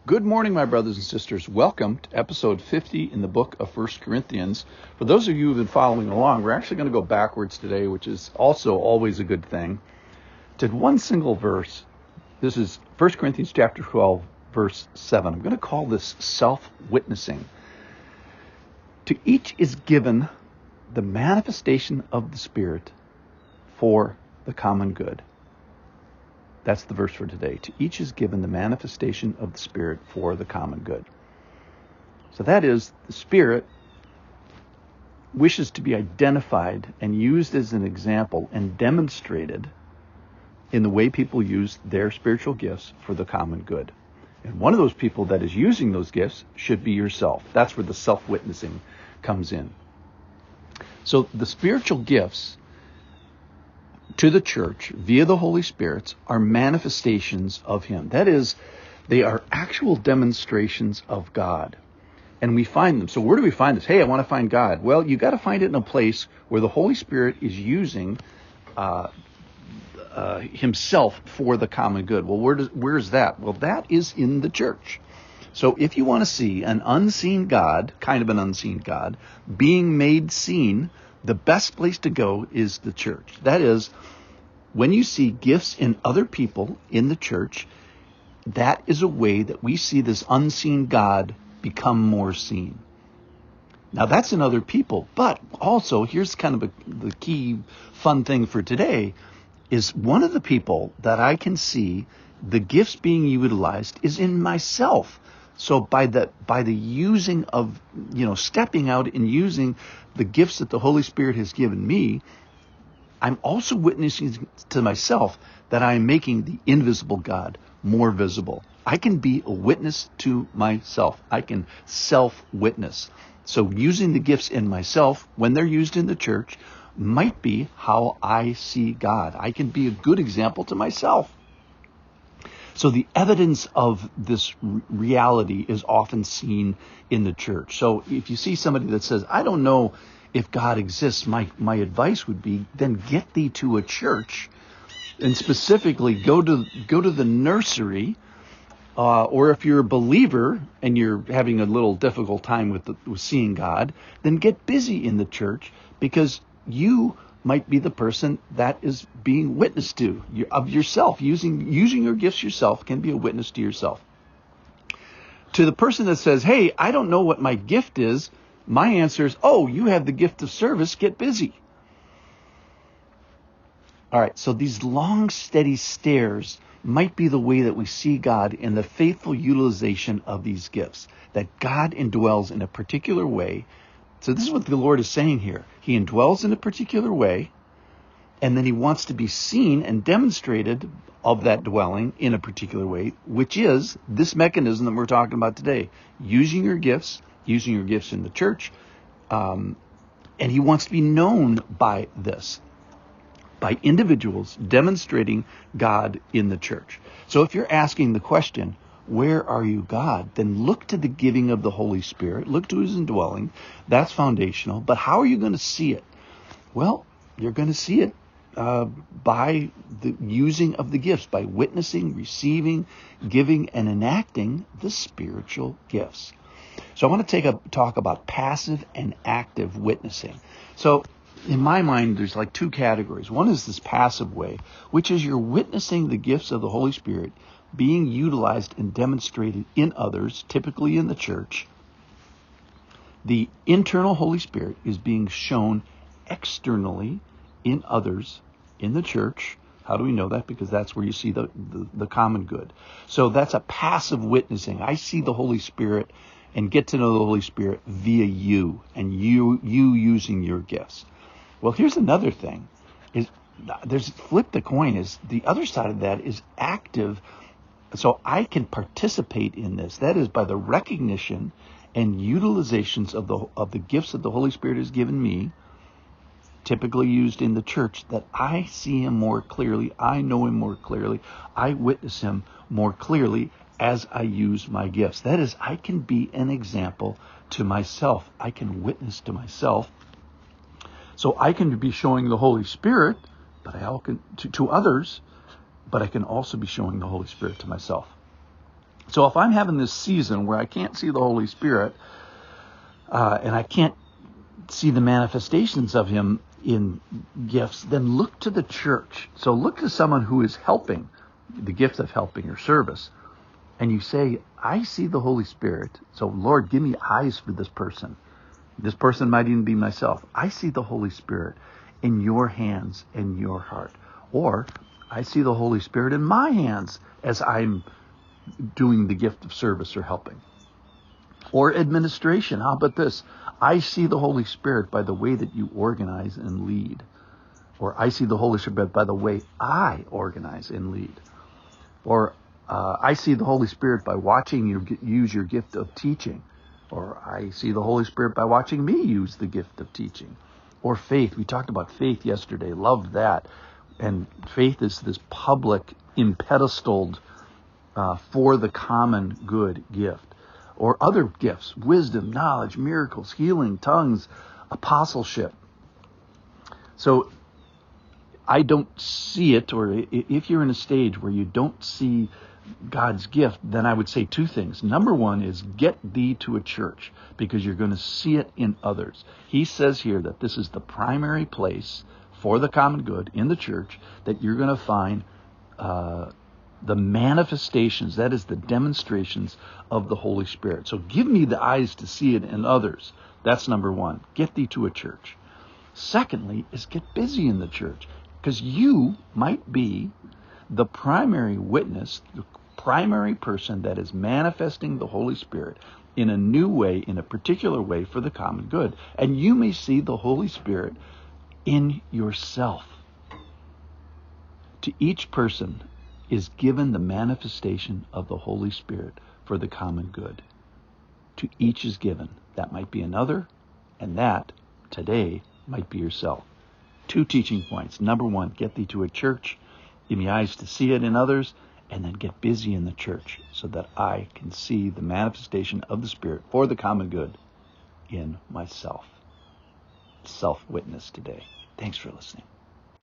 Good morning, my brothers and sisters. Welcome to episode 50 in the book of 1 Corinthians. For those of you who have been following along, we're actually going to go backwards today, which is also always a good thing, to one single verse. This is 1 Corinthians chapter 12, verse 7. I'm going to call this self-witnessing. To each is given the manifestation of the Spirit for the common good. That's the verse for today. To each is given the manifestation of the Spirit for the common good. So that is, the Spirit wishes to be identified and used as an example and demonstrated in the way people use their spiritual gifts for the common good. And one of those people that is using those gifts should be yourself. That's where the self-witnessing comes in. So the spiritual gifts to the church via the Holy Spirit are manifestations of Him. That is, they are actual demonstrations of God. And we find them. So where do we find this? Hey, I want to find God. Well, you got to find it in a place where the Holy Spirit is using Himself for the common good. Well, where's that? Well, that is in the church. So if you want to see an unseen God, kind of an unseen God, being made seen, the best place to go is the church. That is, when you see gifts in other people in the church, that is a way that we see this unseen God become more seen. Now that's in other people, but also here's kind of the key fun thing for today is one of the people that I can see the gifts being utilized is in myself. So by the using of, stepping out and using the gifts that the Holy Spirit has given me, I'm also witnessing to myself that I am making the invisible God more visible. I can be a witness to myself. I can self-witness. So using the gifts in myself, when they're used in the church, might be how I see God. I can be a good example to myself. So the evidence of this reality is often seen in the church. So if you see somebody that says, I don't know if God exists, my advice would be, then get thee to a church and specifically go to the nursery. Or if you're a believer and you're having a little difficult time with seeing God, then get busy in the church because you might be the person that is being witnessed to of yourself. Using your gifts yourself can be a witness to yourself. To the person that says, hey, I don't know what my gift is, my answer is, oh, you have the gift of service, get busy. All right, so these long, steady stares might be the way that we see God in the faithful utilization of these gifts, that God indwells in a particular way. So this is what the Lord is saying here. He indwells in a particular way, and then He wants to be seen and demonstrated of that dwelling in a particular way, which is this mechanism that we're talking about today. Using your gifts in the church, and He wants to be known by this, by individuals demonstrating God in the church. So if you're asking the question, where are you, God? Then look to the giving of the Holy Spirit. Look to His indwelling. That's foundational. But how are you going to see it? Well, you're going to see it by the using of the gifts, by witnessing, receiving, giving, and enacting the spiritual gifts. So I want to talk about passive and active witnessing. So in my mind, there's like two categories. One is this passive way, which is you're witnessing the gifts of the Holy Spirit being utilized and demonstrated in others, typically in the church. The internal Holy Spirit is being shown externally in others in the church. How do we know that? Because that's where you see the common good. So that's a passive witnessing. I see the Holy Spirit and get to know the Holy Spirit via you and you using your gifts. Well, here's another thing. Flip the coin. Is the other side of that is active. So I can participate in this. That is by the recognition and utilizations of the gifts that the Holy Spirit has given me, typically used in the church, that I see Him more clearly, I know Him more clearly, I witness Him more clearly as I use my gifts. That is, I can be an example to myself. I can witness to myself. So I can be showing the Holy Spirit, but to others, but I can also be showing the Holy Spirit to myself. So if I'm having this season where I can't see the Holy Spirit, and I can't see the manifestations of him in gifts, then look to the church. So look to someone who is helping, the gift of helping or service. And you say, I see the Holy Spirit. So Lord, give me eyes for this person. This person might even be myself. I see the Holy Spirit in your hands and your heart. Or I see the Holy Spirit in my hands as I'm doing the gift of service or helping. Or administration. How about this? I see the Holy Spirit by the way that you organize and lead. Or I see the Holy Spirit by the way I organize and lead. Or I see the Holy Spirit by watching you use your gift of teaching. Or I see the Holy Spirit by watching me use the gift of teaching. Or faith. We talked about faith yesterday. Loved that. And faith is this public, impedestaled, for the common good gift. Or other gifts, wisdom, knowledge, miracles, healing, tongues, apostleship. So I don't see it, or if you're in a stage where you don't see God's gift, then I would say two things. Number one is get thee to a church, because you're going to see it in others. He says here that this is the primary place for the common good in the church, that you're going to find the manifestations, that is the demonstrations of the Holy Spirit. So give me the eyes to see it in others. That's number one. Get thee to a church. Secondly is get busy in the church, because you might be the primary witness, the primary person that is manifesting the Holy Spirit in a new way, in a particular way for the common good. And you may see the Holy Spirit in yourself. To each person is given the manifestation of the Holy Spirit for the common good. To each is given. That might be another, and that, today, might be yourself. Two teaching points. Number one, get thee to a church. Give me eyes to see it in others, and then get busy in the church so that I can see the manifestation of the Spirit for the common good in myself. Self-witness today. Thanks for listening.